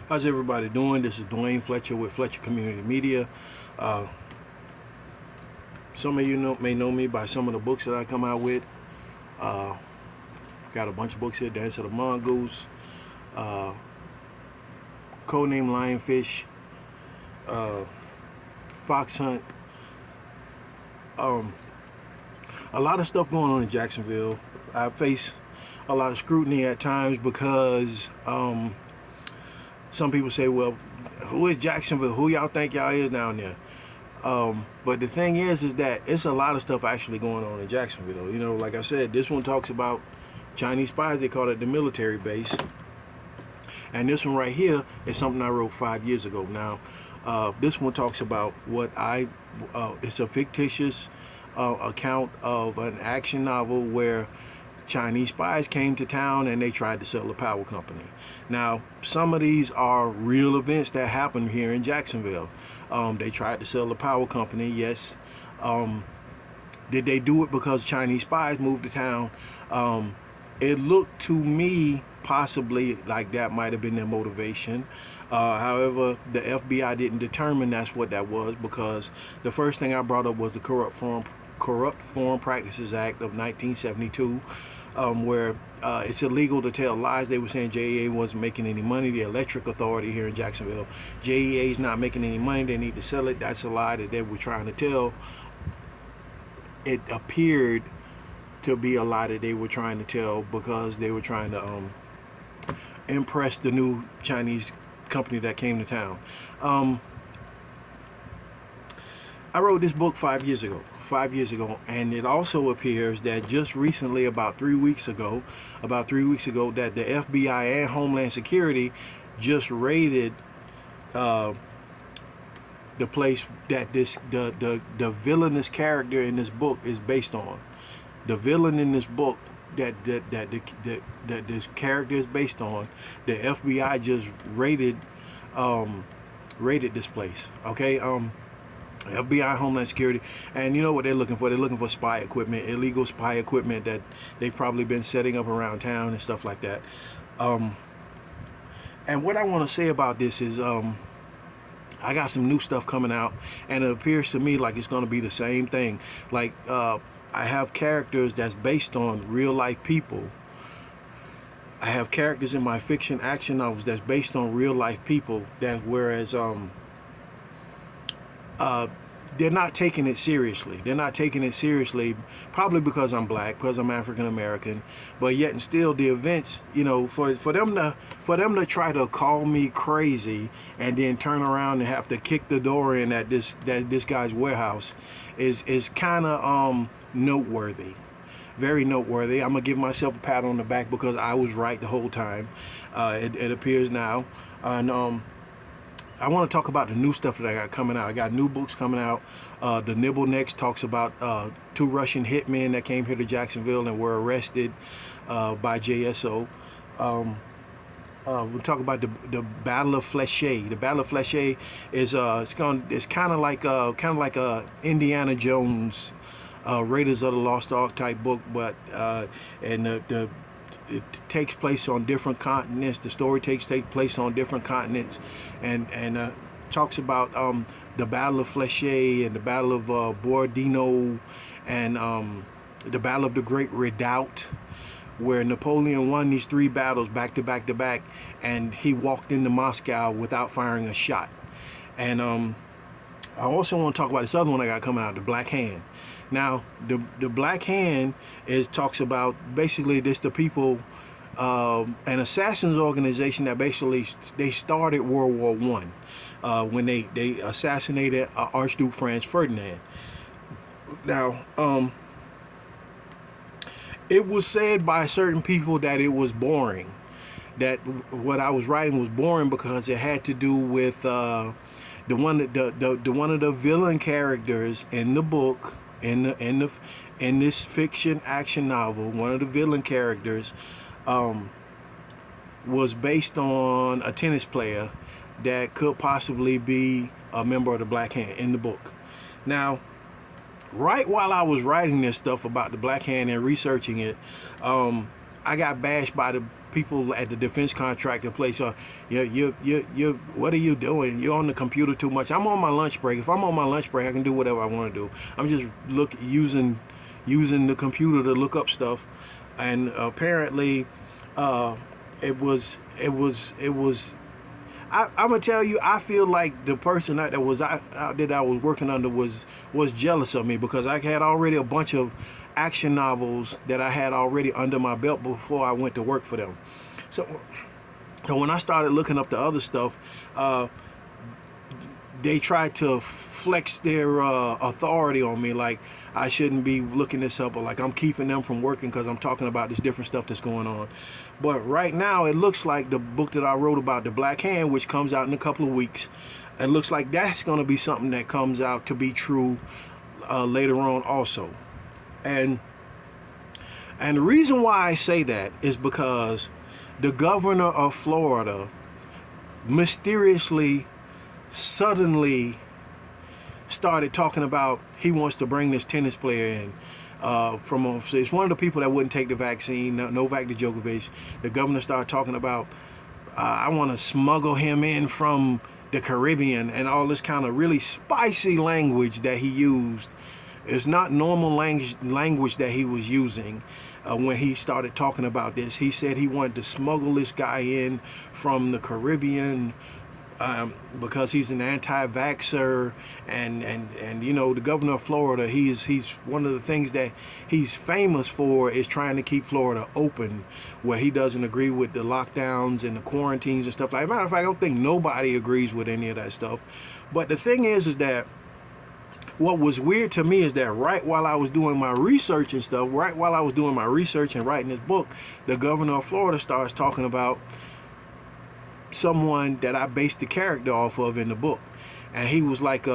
How's everybody doing? This is Duane Fletcher with Fletcher Community Media. Uh, some of you may know me by some of the books that I come out with. Uh, got a bunch of books here: Dance of the Mongoose, uh, Codename Lionfish, uh, Fox Hunt. Um, a lot of stuff going on in Jacksonville. I face a lot of scrutiny at times because some people say, well, who is Jacksonville? Who y'all think y'all is down there? But the thing is that it's a lot of stuff actually going on in Jacksonville. You know, like I said, this one talks about Chinese spies. They call it the military base. And this one right here is something I wrote 5 years ago. Now, this one talks about it's a fictitious account of an action novel where Chinese spies came to town and they tried to sell the power company. Now, some of these are real events that happened here in Jacksonville. They tried to sell the power company, yes. Did they do it because Chinese spies moved to town? It looked to me possibly like that might have been their motivation. However, the FBI didn't determine that's what that was, because the first thing I brought up was the Corrupt Foreign Practices Act of 1972, where it's illegal to tell lies. They were saying JEA wasn't making any money. The electric authority here in Jacksonville, JEA is not making any money. They need to sell it. That's a lie that they were trying to tell. It appeared to be a lie that they were trying to tell because they were trying to impress the new Chinese company that came to town. I wrote this book 5 years ago, and it also appears that just recently, about 3 weeks ago, that the FBI and Homeland Security just raided the place that the villainous character in this book is based on. The villain in this book that this character is based on, the FBI just raided this place. Okay. FBI, Homeland Security, and you know what they're looking for? They're looking for spy equipment, illegal spy equipment that they've probably been setting up around town and stuff like that. And what I want to say about this is, I got some new stuff coming out, and it appears to me like it's going to be the same thing. Like, I have characters that's based on real life people. I have characters in my fiction action novels that's based on real life people, that whereas they're not taking it seriously. They're not taking it seriously, probably because I'm black, because I'm African American. But yet and still, the events, you know, for them to try to call me crazy and then turn around and have to kick the door in at this guy's warehouse is kind of noteworthy. Very noteworthy. I'm gonna give myself a pat on the back because I was right the whole time. It appears now, and I want to talk about the new stuff that I got coming out. I got new books coming out. The Nibble Next talks about 2 Russian hitmen that came here to Jacksonville and were arrested by JSO. We'll talk about the Battle of Fléché. The Battle of Fléché is it's kind of like a Indiana Jones, Raiders of the Lost Ark type book, but it takes place on different continents. The story takes place on different continents, and talks about the Battle of Fléché and the Battle of Borodino, and the Battle of the Great Redoubt, where Napoleon won these 3 battles back to back to back, and he walked into Moscow without firing a shot. And I also want to talk about this other one I got coming out, the Black Hand. Now, the Black Hand talks about basically the people, an assassins organization that basically they started World War I when they assassinated Archduke Franz Ferdinand. Now, it was said by certain people that it was boring, that what I was writing was boring because it had to do with the one of the villain characters in the book. In this fiction action novel, one of the villain characters was based on a tennis player that could possibly be a member of the Black Hand in the book. Now, right while I was writing this stuff about the Black Hand and researching it, I got bashed by the people at the defense contractor place are, you what are you doing? You're on the computer too much. I'm on my lunch break. If I'm on my lunch break, I can do whatever I want to do. I'm just using the computer to look up stuff, and apparently, it was. I'm gonna tell you, I feel like the person that was out that I was working under was jealous of me, because I had already a bunch of action novels that I had already under my belt before I went to work for them. So when I started looking up the other stuff, they tried to flex their authority on me, like I shouldn't be looking this up, or like I'm keeping them from working because I'm talking about this different stuff that's going on. But right now, it looks like the book that I wrote about, The Black Hand, which comes out in a couple of weeks, it looks like that's going to be something that comes out to be true later on also. And the reason why I say that is because the governor of Florida mysteriously, suddenly started talking about he wants to bring this tennis player in from overseas. It's one of the people that wouldn't take the vaccine, Novak Djokovic. The governor started talking about, I want to smuggle him in from the Caribbean, and all this kind of really spicy language that he used. It's not normal language that he was using when he started talking about this. He said he wanted to smuggle this guy in from the Caribbean because he's an anti-vaxxer, and you know, the governor of Florida, he's one of the things that he's famous for is trying to keep Florida open, where he doesn't agree with the lockdowns and the quarantines and stuff like that. Matter of fact, I don't think nobody agrees with any of that stuff. But the thing is that what was weird to me is that right while I was doing my research and stuff, right while I was doing my research and writing this book, the governor of Florida starts talking about someone that I based the character off of in the book. And he was like,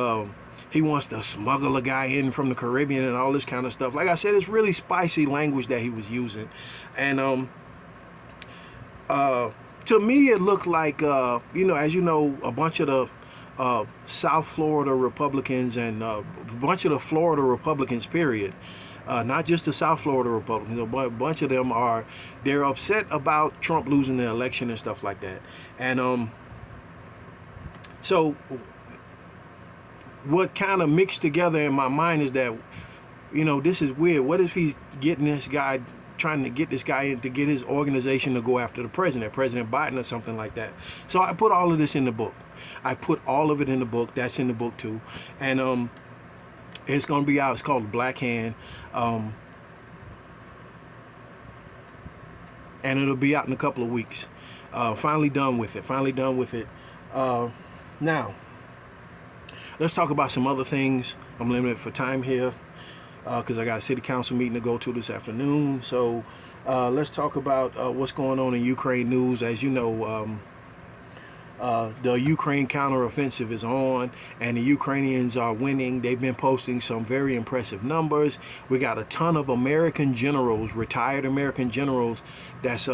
he wants to smuggle a guy in from the Caribbean and all this kind of stuff. Like I said, it's really spicy language that he was using. And to me, it looked like, you know, as you know, a bunch of the South Florida Republicans and a bunch of the Florida Republicans, period, not just the South Florida Republicans, but a bunch of them they're upset about Trump losing the election and stuff like that. And so what kind of mixed together in my mind is that, you know, this is weird. What if he's getting this guy, trying to get this guy in to get his organization to go after the president, President Biden or something like that? So I put all of this in the book. I put all of it in the book. That's in the book too. And it's going to be out. It's called The Black Hand. And it'll be out in a couple of weeks. Finally done with it. Now, let's talk about some other things. I'm limited for time here because I got a city council meeting to go to this afternoon. So let's talk about what's going on in Ukraine news. As you know, the Ukraine counteroffensive is on, and the Ukrainians are winning. They've been posting some very impressive numbers. We got a ton of American generals, retired American generals, that's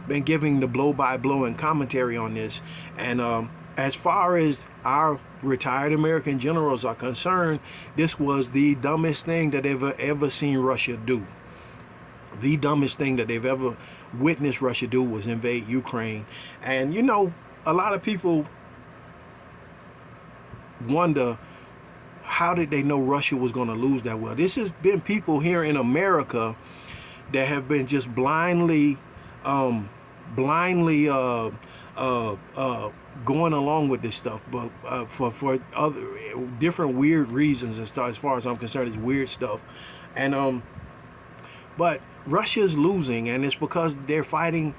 been giving the blow-by-blow and commentary on this. And as far as our retired American generals are concerned, this was the dumbest thing that they've ever seen Russia do. The dumbest thing that they've ever witnessed Russia do was invade Ukraine. And you know, a lot of people wonder, how did they know Russia was going to lose that well? This has been people here in America that have been just blindly going along with this stuff, but for other different weird reasons. As far as I'm concerned, it's weird stuff. And but Russia's losing, and it's because they're trying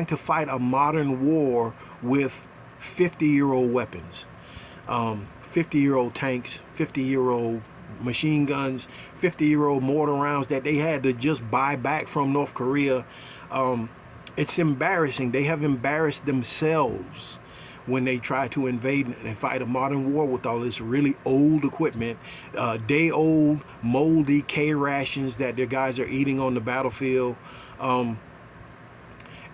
to fight a modern war with 50-year-old weapons, 50-year-old tanks, 50-year-old machine guns, 50-year-old mortar rounds that they had to just buy back from North Korea. It's embarrassing. They have embarrassed themselves when they try to invade and fight a modern war with all this really old equipment, day-old, moldy K rations that their guys are eating on the battlefield.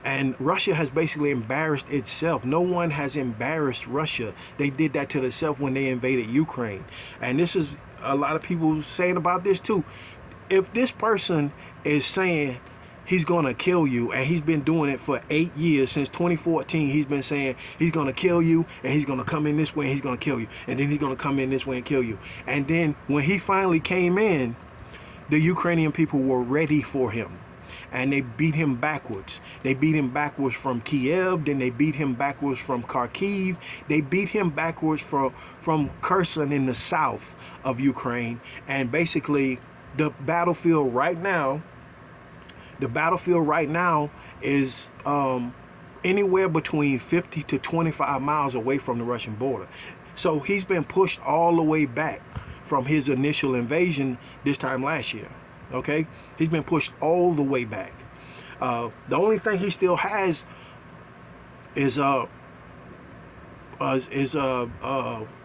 And Russia has basically embarrassed itself. No one has embarrassed Russia. They did that to themselves when they invaded Ukraine. And this is a lot of people saying about this too. If this person is saying he's gonna kill you, and he's been doing it for 8 years. Since 2014, he's been saying he's gonna kill you, and he's gonna come in this way and he's gonna kill you, and then he's gonna come in this way and kill you. And then when he finally came in, the Ukrainian people were ready for him, and they beat him backwards. They beat him backwards from Kiev, then they beat him backwards from Kharkiv. They beat him backwards from Kherson in the south of Ukraine. And basically the battlefield right now is anywhere between 50 to 25 miles away from the Russian border. So he's been pushed all the way back from his initial invasion this time last year. Okay, he's been pushed all the way back. The only thing he still has is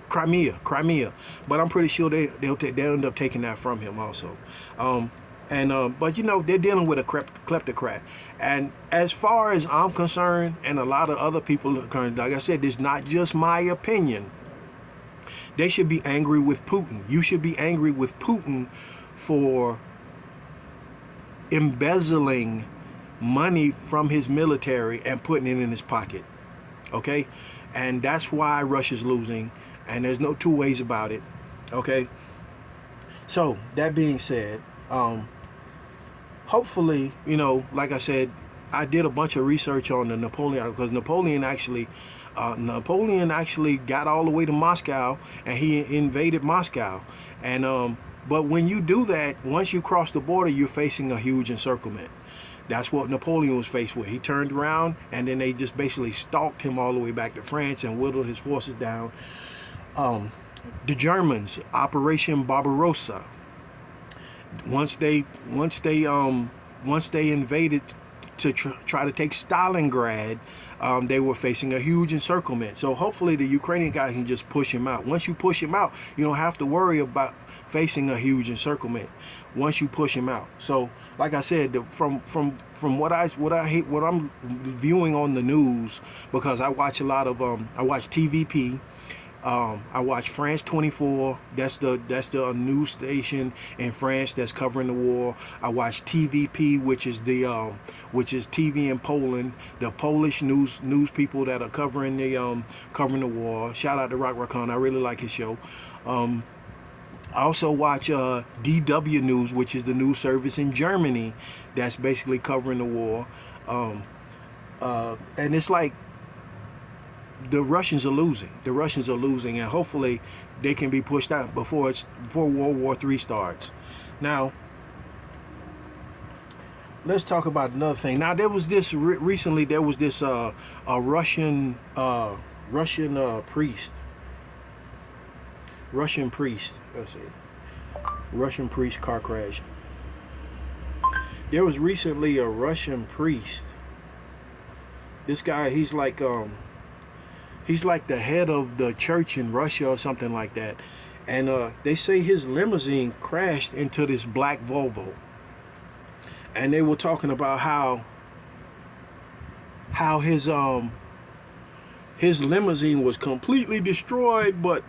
Crimea, but I'm pretty sure they'll end up taking that from him also. But you know, they're dealing with a kleptocrat, and as far as I'm concerned, and a lot of other people are concerned, like I said, this is not just my opinion. They should be angry with Putin. You should be angry with Putin for embezzling money from his military and putting it in his pocket. Okay? And that's why Russia's losing, and there's no two ways about it. Okay? So, that being said, hopefully, you know, like I said, I did a bunch of research on the Napoleon, because Napoleon actually got all the way to Moscow, and he invaded Moscow. And but when you do that, once you cross the border, you're facing a huge encirclement. That's what Napoleon was faced with. He turned around, and then they just basically stalked him all the way back to France and whittled his forces down. The Germans, Operation Barbarossa. Once they invaded to try to take Stalingrad, they were facing a huge encirclement. So hopefully the Ukrainian guys can just push him out. Once you push him out, you don't have to worry about facing a huge encirclement. Once you push him out. So like I said, from what I'm viewing on the news, because I watch a lot of I watch TVP. I watch France 24. That's the news station in France that's covering the war. I watch TVP, which is TV in Poland, the Polish news people that are covering the war. Shout out to Rock Racon. I really like his show. I also watch DW News, which is the news service in Germany that's basically covering the war. And it's like, the Russians are losing. And hopefully they can be pushed out before World War III starts. Now, let's talk about another thing. Now, there was this recently. There was this a Russian priest. Let's see. Russian priest car crash. There was recently a Russian priest. This guy, he's like the head of the church in Russia or something like that. And they say his limousine crashed into this black Volvo. And they were talking about how his limousine was completely destroyed, but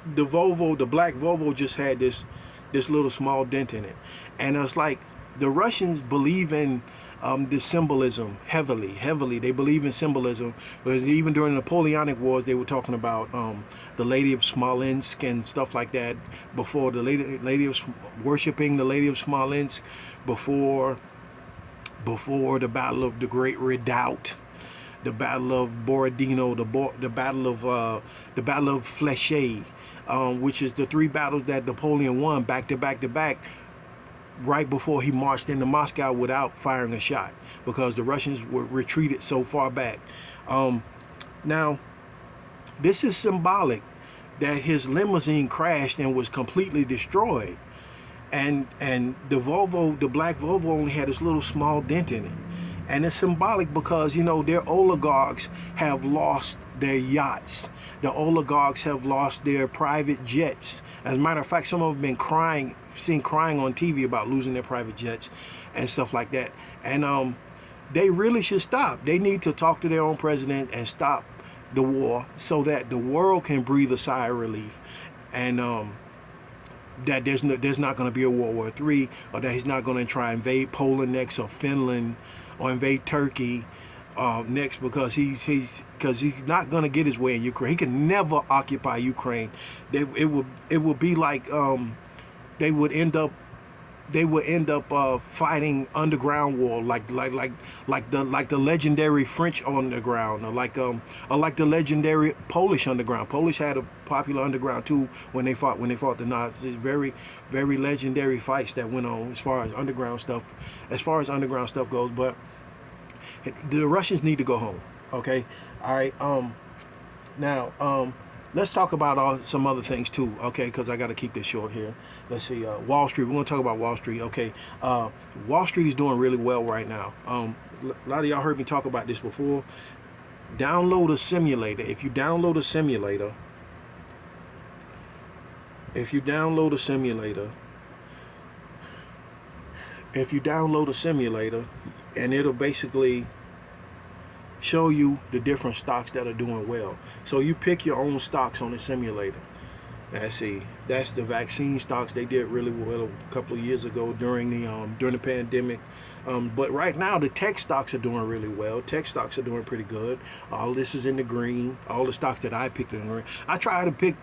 the black Volvo just had this little small dent in it. And it's like, the Russians believe in the symbolism heavily. They believe in symbolism, because even during the Napoleonic Wars, they were talking about the Lady of Smolensk and stuff like that. Before the lady of worshiping the Lady of Smolensk, before the Battle of the Great Redoubt, the Battle of Borodino, the Battle of Fléchet, which is the 3 battles that Napoleon won back to back. Right before he marched into Moscow without firing a shot, because the Russians were retreated so far back. Now, this is symbolic that his limousine crashed and was completely destroyed, and the black Volvo only had this little small dent in it. And it's symbolic because, you know, their oligarchs have lost their yachts. The oligarchs have lost their private jets. As a matter of fact, some of them have been seen crying on TV about losing their private jets and stuff like that. And they really should stop. They need to talk to their own president and stop the war, so that the world can breathe a sigh of relief. And that there's not going to be a World War III, or that he's not going to try and invade Poland next, or Finland, or invade Turkey next, because he's not going to get his way in Ukraine. He can never occupy Ukraine. It would be like they would end up fighting underground war, like the legendary French underground, or like the legendary Polish underground. Polish had a popular underground too when they fought the Nazis. Very, very legendary fights that went on as far as underground stuff goes. But the Russians need to go home. Okay, all right. Now let's talk about some other things too, okay? Because I got to keep this short here. Let's see, Wall Street. We're going to talk about Wall Street, okay? Wall Street is doing really well right now. A lot of y'all heard me talk about this before. Download a simulator. If you download a simulator, and it'll basically show you the different stocks that are doing well. So you pick your own stocks on the simulator. Let's see, that's the vaccine stocks. They did really well a couple of years ago during the pandemic. But right now the tech stocks are doing really well. Tech stocks are doing pretty good. All this is in the green. All the stocks that I picked in the green. I try to pick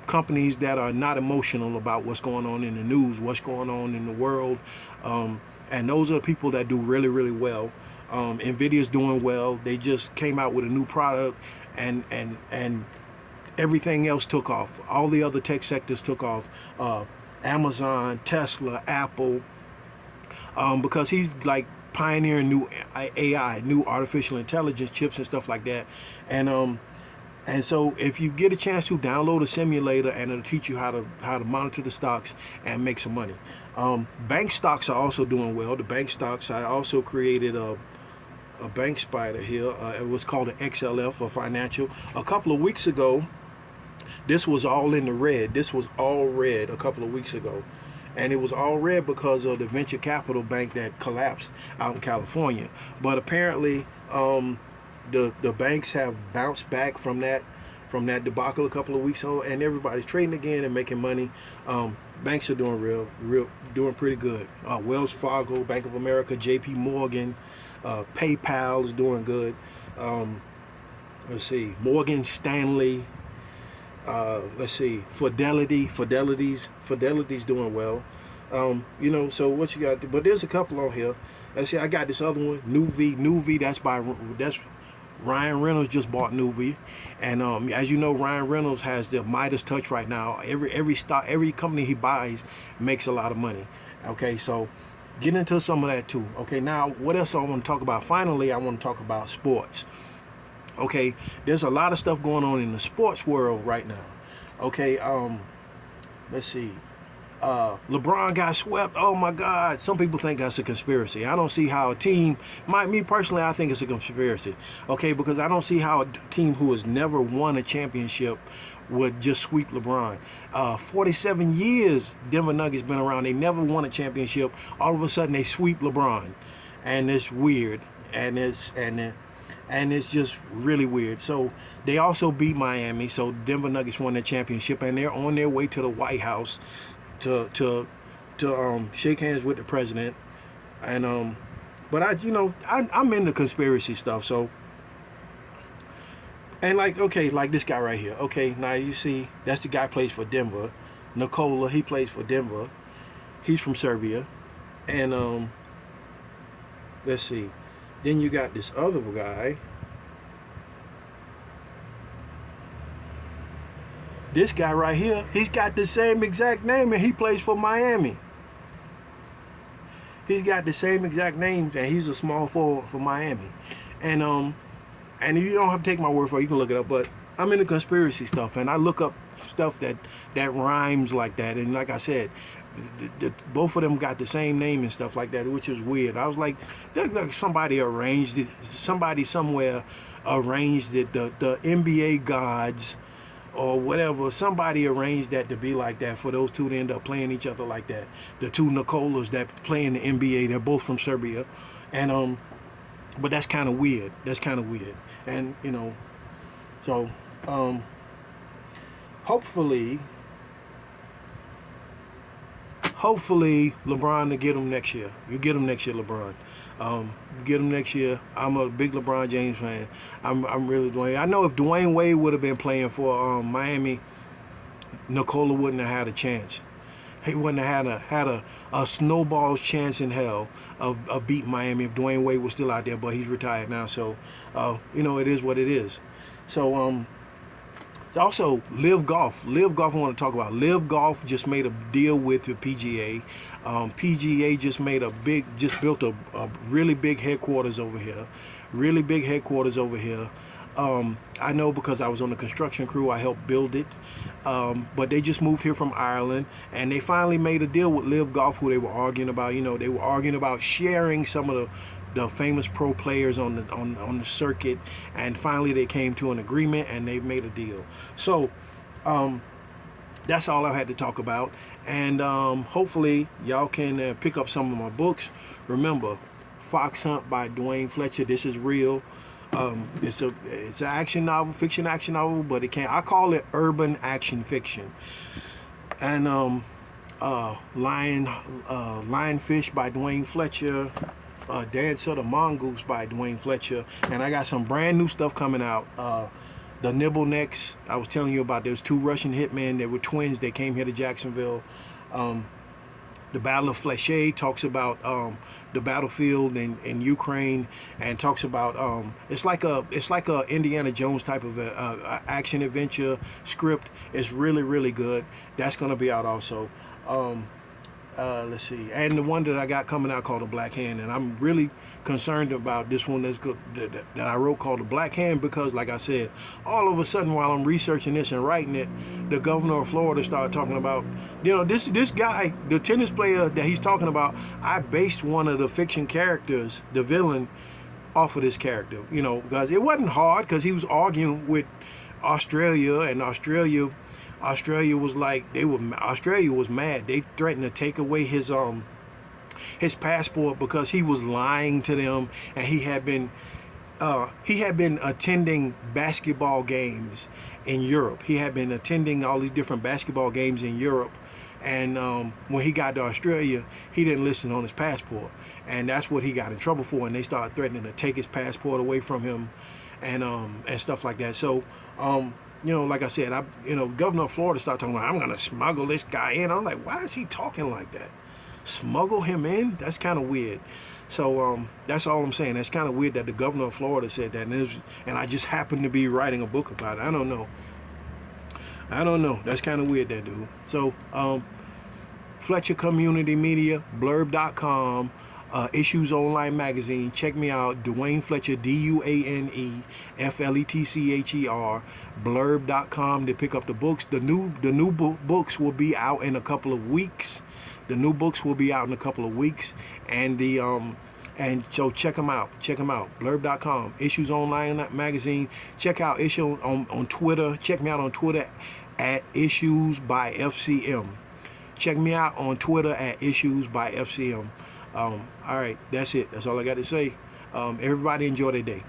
companies that are not emotional about what's going on in the news, what's going on in the world, and those are the people that do really, really well. Nvidia's doing well. They just came out with a new product, and everything else took off. All the other tech sectors took off. Amazon, Tesla, Apple, because he's like pioneering new AI, new artificial intelligence chips and stuff like that. And so if you get a chance to download a simulator, and it'll teach you how to monitor the stocks and make some money. Bank stocks are also doing well. The bank stocks, I also created a bank spider here. It was called an XLF for financial. A couple of weeks ago, this was all in the red. This was all red a couple of weeks ago. And it was all red because of the venture capital bank that collapsed out in California. But apparently, the banks have bounced back from that debacle a couple of weeks ago, and everybody's trading again and making money. Banks are doing doing pretty good. Wells Fargo, Bank of America, JP Morgan, PayPal is doing good. Let's see, Morgan Stanley. Let's see, Fidelity's doing well. So what you got? But there's a couple on here. Let's see, I got this other one, Nuvi. That's Ryan Reynolds just bought Nuvi, and as you know, Ryan Reynolds has the Midas touch right now. Every company he buys makes a lot of money. Okay, so get into some of that too. Okay, now what else I want to talk about? Finally, I want to talk about sports. Okay, there's a lot of stuff going on in the sports world right now. Okay, let's see. LeBron got swept. Oh my God. Some people think that's a conspiracy. I don't see how a team, me personally, I think it's a conspiracy. Okay, because I don't see how a team who has never won a championship would just sweep LeBron. 47 years Denver Nuggets been around. They never won a championship. All of a sudden they sweep LeBron. And it's weird. And it's just really weird. So they also beat Miami. So Denver Nuggets won the championship, and they're on their way to the White House to shake hands with the president. And but I'm into conspiracy stuff. So, and like this guy right here. Okay, now you see that's the guy who plays for Denver. Nikola, he plays for Denver. He's from Serbia. And let's see. Then you got this other guy. This guy right here, he's got the same exact name, and he plays for Miami. He's got the same exact name, and he's a small forward for Miami. And you don't have to take my word for it, you can look it up, but I'm into conspiracy stuff, and I look up stuff that rhymes like that. And like I said, both of them got the same name and stuff like that, which is weird. I was like somebody arranged it. Somebody somewhere arranged it. The NBA gods or whatever, somebody arranged that to be like that for those two to end up playing each other like that. The two Nikolas that play in the NBA, they're both from Serbia. And but that's kind of weird. And so hopefully hopefully LeBron to get him next year. You get him next year, LeBron. Get him next year. I'm a big LeBron James fan. I'm really Dwayne. I know if Dwayne Wade would have been playing for Miami, Nikola wouldn't have had a chance. He wouldn't have had a snowball's chance in hell of beating Miami if Dwayne Wade was still out there, but he's retired now. So, it is what it is. So, also, Live Golf. Live Golf I want to talk about. Live Golf just made a deal with the PGA. PGA just built a really big headquarters over here. Really big headquarters over here. I know because I was on the construction crew, I helped build it. But they just moved here from Ireland, and they finally made a deal with Live Golf, who they were arguing about. They were arguing about sharing some of the famous pro players on the circuit, and finally they came to an agreement and they've made a deal. So that's all I had to talk about, and hopefully y'all can pick up some of my books. Remember, Fox Hunt by Duane Fletcher. This is real. It's an action novel, fiction action novel, but I call it urban action fiction. And Lionfish by Duane Fletcher. Dance of the Mongoose by Duane Fletcher. And I got some brand new stuff coming out. The Nibble Necks, I was telling you about. There's 2 Russian hitmen. They were twins. They came here to Jacksonville. The Battle of Fléchet talks about the battlefield in Ukraine, and talks about it's like a Indiana Jones type of action adventure script. It's really, really good. That's gonna be out also. Let's see, and the one that I got coming out called The Black Hand, and I'm really concerned about this one that's good, that I wrote, called The Black Hand, because like I said, all of a sudden while I'm researching this and writing it, the governor of Florida started talking about, this guy, the tennis player that he's talking about, I based one of the fiction characters, the villain, off of this character, because it wasn't hard, because he was arguing with Australia, and Australia was like, Australia was mad. They threatened to take away his passport because he was lying to them, and he had been attending basketball games in Europe. He had been attending all these different basketball games in Europe, and when he got to Australia, he didn't list it on his passport, and that's what he got in trouble for. And they started threatening to take his passport away from him, and stuff like that. So like I said, Governor of Florida started talking about, I'm going to smuggle this guy in. I'm like, why is he talking like that? Smuggle him in? That's kind of weird. So that's all I'm saying. That's kind of weird that the governor of Florida said that. And I just happened to be writing a book about it. I don't know. That's kind of weird, that dude. So Fletcher Community Media, blurb.com. Issues Online Magazine. Check me out, Duane Fletcher, DuaneFletcher, blurb.com, to pick up the books. The new books will be out in a couple of weeks. And so check them out. Blurb.com, Issues Online Magazine. Check out Issue on Twitter. Check me out on Twitter at Issues by FCM. Check me out on Twitter at Issues by FCM. All right, that's it. That's all I got to say. Everybody enjoy their day.